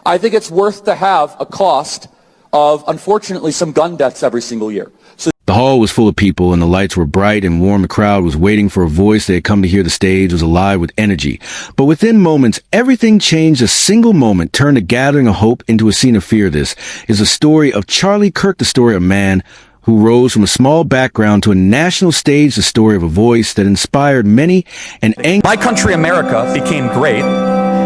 I think it's worth to have a cost of, unfortunately, some gun deaths every single year. So the hall was full of people, and the lights were bright and warm. The crowd was waiting for a voice they had come to hear. The stage was alive with energy. But within moments, everything changed. A single moment turned a gathering of hope into a scene of fear. This is a story of Charlie Kirk, the story of a man who rose from a small background to a national stage, the story of a voice that inspired many and My country, America, became great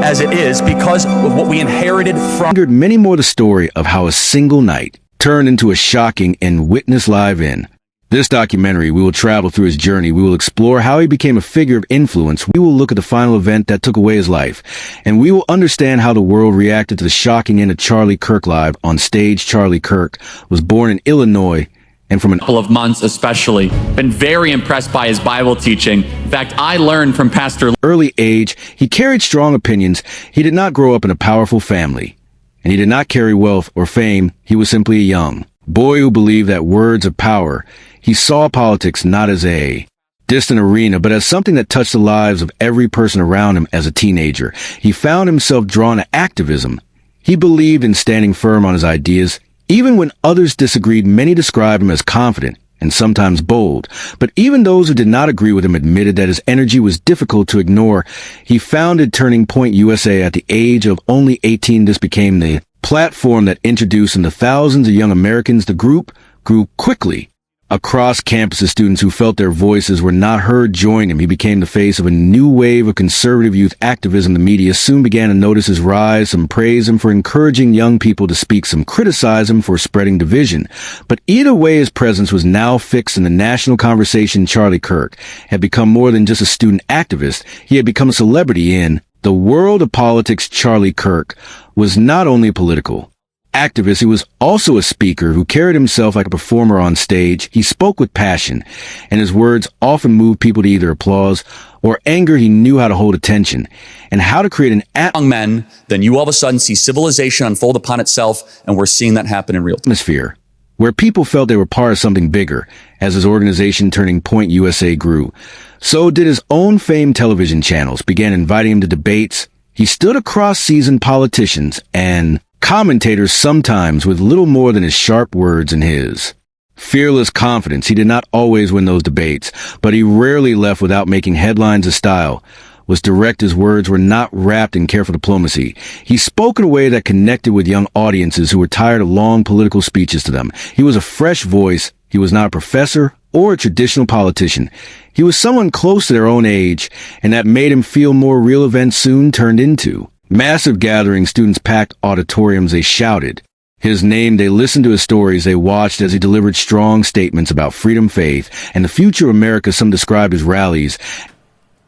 as it is because of what we inherited from many more. The story of how a single night turned into a shocking and witnessed live in this documentary. We will travel through his journey. We will explore how he became a figure of influence. We will look at the final event that took away his life, and we will understand how the world reacted to the shocking end of Charlie Kirk. Live on stage, Charlie Kirk was born in Illinois, and from a couple of months especially, been very impressed by his Bible teaching. In fact, I learned from Pastor early age, he carried strong opinions. He did not grow up in a powerful family, and he did not carry wealth or fame. He was simply a young boy who believed that words of power. He saw politics not as a distant arena, but as something that touched the lives of every person around him. As a teenager, he found himself drawn to activism. He believed in standing firm on his ideas. Even when others disagreed, many described him as confident and sometimes bold. But even those who did not agree with him admitted that his energy was difficult to ignore. He founded Turning Point USA at the age of only 18. This became the platform that introduced him to thousands of young Americans. The group grew quickly. Across campuses, students who felt their voices were not heard joined him. He became the face of a new wave of conservative youth activism. The media soon began to notice his rise. Some praised him for encouraging young people to speak. Some criticized him for spreading division. But either way, his presence was now fixed in the national conversation. Charlie Kirk had become more than just a student activist. He had become a celebrity in the world of politics. Charlie Kirk was not only a political activist, he was also a speaker who carried himself like a performer on stage. He spoke with passion, and his words often moved people to either applause or anger. He knew how to hold attention and how to create an young men. Then you all of a sudden see civilization unfold upon itself, and we're seeing that happen in real time. Atmosphere where people felt they were part of something bigger. As his organization Turning Point USA grew, so did his own famed television channels began inviting him to debates. He stood across seasoned politicians and commentators, sometimes with little more than his sharp words and his fearless confidence. He did not always win those debates, but he rarely left without making headlines. His style was direct. His words were not wrapped in careful diplomacy. He spoke in a way that connected with young audiences who were tired of long political speeches to them. He was a fresh voice. He was not a professor or a traditional politician. He was someone close to their own age, and that made him feel more real. Events soon turned into massive gatherings. Students packed auditoriums. They shouted his name. They listened to his stories. They watched as he delivered strong statements about freedom, faith, and the future of America. Some described his rallies.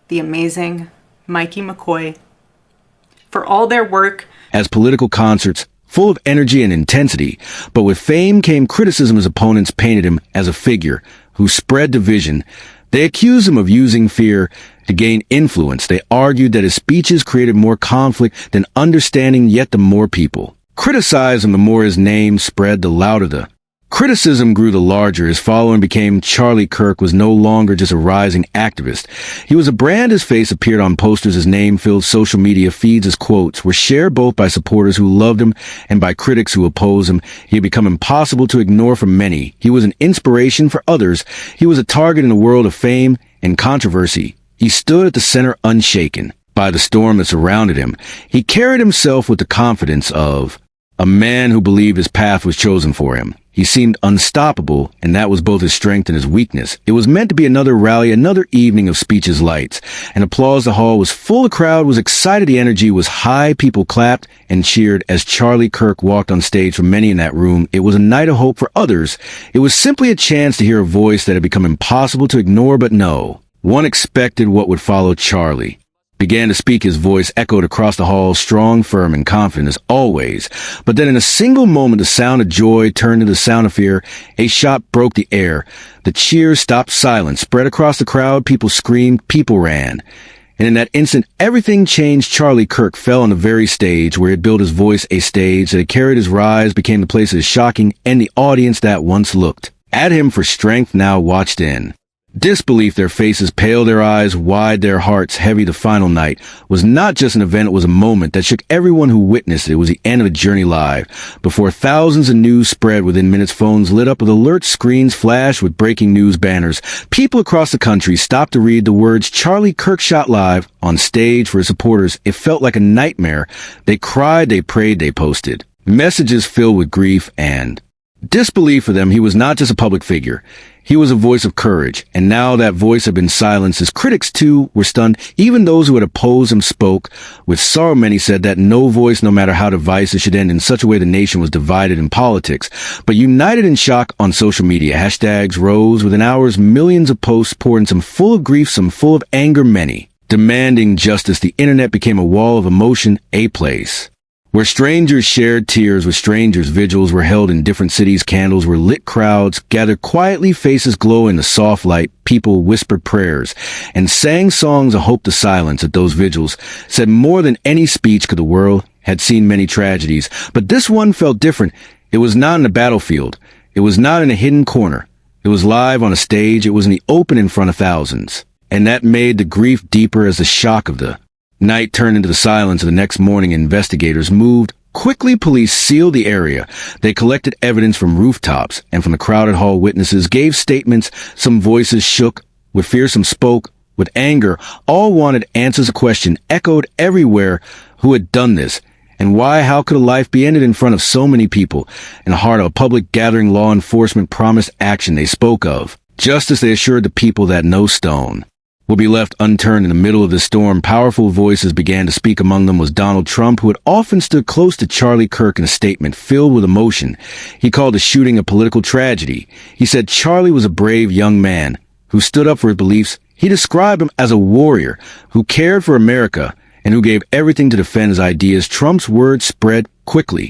The amazing Mikey McCoy, for all their work as political concerts full of energy and intensity. But with fame came criticism. His opponents painted him as a figure who spread division. They accused him of using fear to gain influence. They argued that his speeches created more conflict than understanding, yet the more people criticized him, the more his name spread, the louder the criticism grew, the larger his following became. Charlie Kirk was no longer just a rising activist. He was a brand. His face appeared on posters. His name filled social media feeds. His quotes were shared both by supporters who loved him and by critics who opposed him. He had become impossible to ignore for many. He was an inspiration for others. He was a target in a world of fame and controversy. He stood at the center, unshaken by the storm that surrounded him. He carried himself with the confidence of a man who believed his path was chosen for him. He seemed unstoppable, and that was both his strength and his weakness. It was meant to be another rally, another evening of speeches, lights, and applause. The hall was full. The crowd was excited. The energy was high. People clapped and cheered as Charlie Kirk walked on stage. For many in that room, it was a night of hope. For others, it was simply a chance to hear a voice that had become impossible to ignore. But no one expected what would follow. Charlie began to speak. His voice echoed across the hall, strong, firm, and confident as always. But then in a single moment, the sound of joy turned into the sound of fear. A shot broke the air. The cheers stopped. Silence spread across the crowd. People screamed. People ran. And in that instant, everything changed. Charlie Kirk fell on the very stage where he had built his voice. A stage that had carried his rise became the place of his shocking, and the audience that once looked at him for strength now watched in Disbelief, their faces pale, their eyes wide, their hearts heavy. The final night was not just an event, it was a moment that shook everyone who witnessed it. It was the end of a journey live. Before thousands of news spread within minutes, phones lit up with alerts, screens flashed with breaking news banners. People across the country stopped to read the words "Charlie Kirk shot live" on stage for his supporters. It felt like a nightmare. They cried, they prayed, they posted messages filled with grief and disbelief. For them, he was not just a public figure. He was a voice of courage, and now that voice had been silenced. His critics, too, were stunned. Even those who had opposed him spoke. With sorrow, many said that no voice, no matter how divisive, should end in such a way the nation was divided in politics. But united in shock on social media, hashtags rose. Within hours, millions of posts poured in, some full of grief, some full of anger, many demanding justice. The internet became a wall of emotion, a place where strangers shared tears with strangers. Vigils were held in different cities. Candles were lit. Crowds gathered quietly. Faces glow in the soft light. People whispered prayers and sang songs of hope. The silence at those vigils said more than any speech could. The world had seen many tragedies, but this one felt different. It was not in the battlefield. It was not in a hidden corner. It was live on a stage. It was in the open in front of thousands. And that made the grief deeper as the shock of the night turned into the silence of the next morning. Investigators moved quickly. Police sealed the area. They collected evidence from rooftops and from the crowded hall. Witnesses gave statements. Some voices shook with fear, some spoke with anger. All wanted answers. A question echoed everywhere: who had done this? And why? How could a life be ended in front of so many people? In the heart of a public gathering, law enforcement promised action. They spoke of justice. They assured the people that no stone will be left unturned. In the middle of the storm, powerful voices began to speak. Among them was Donald Trump, who had often stood close to Charlie Kirk. In a statement filled with emotion, he called the shooting a political tragedy. He said Charlie was a brave young man who stood up for his beliefs. He described him as a warrior who cared for America and who gave everything to defend his ideas. Trump's words spread quickly.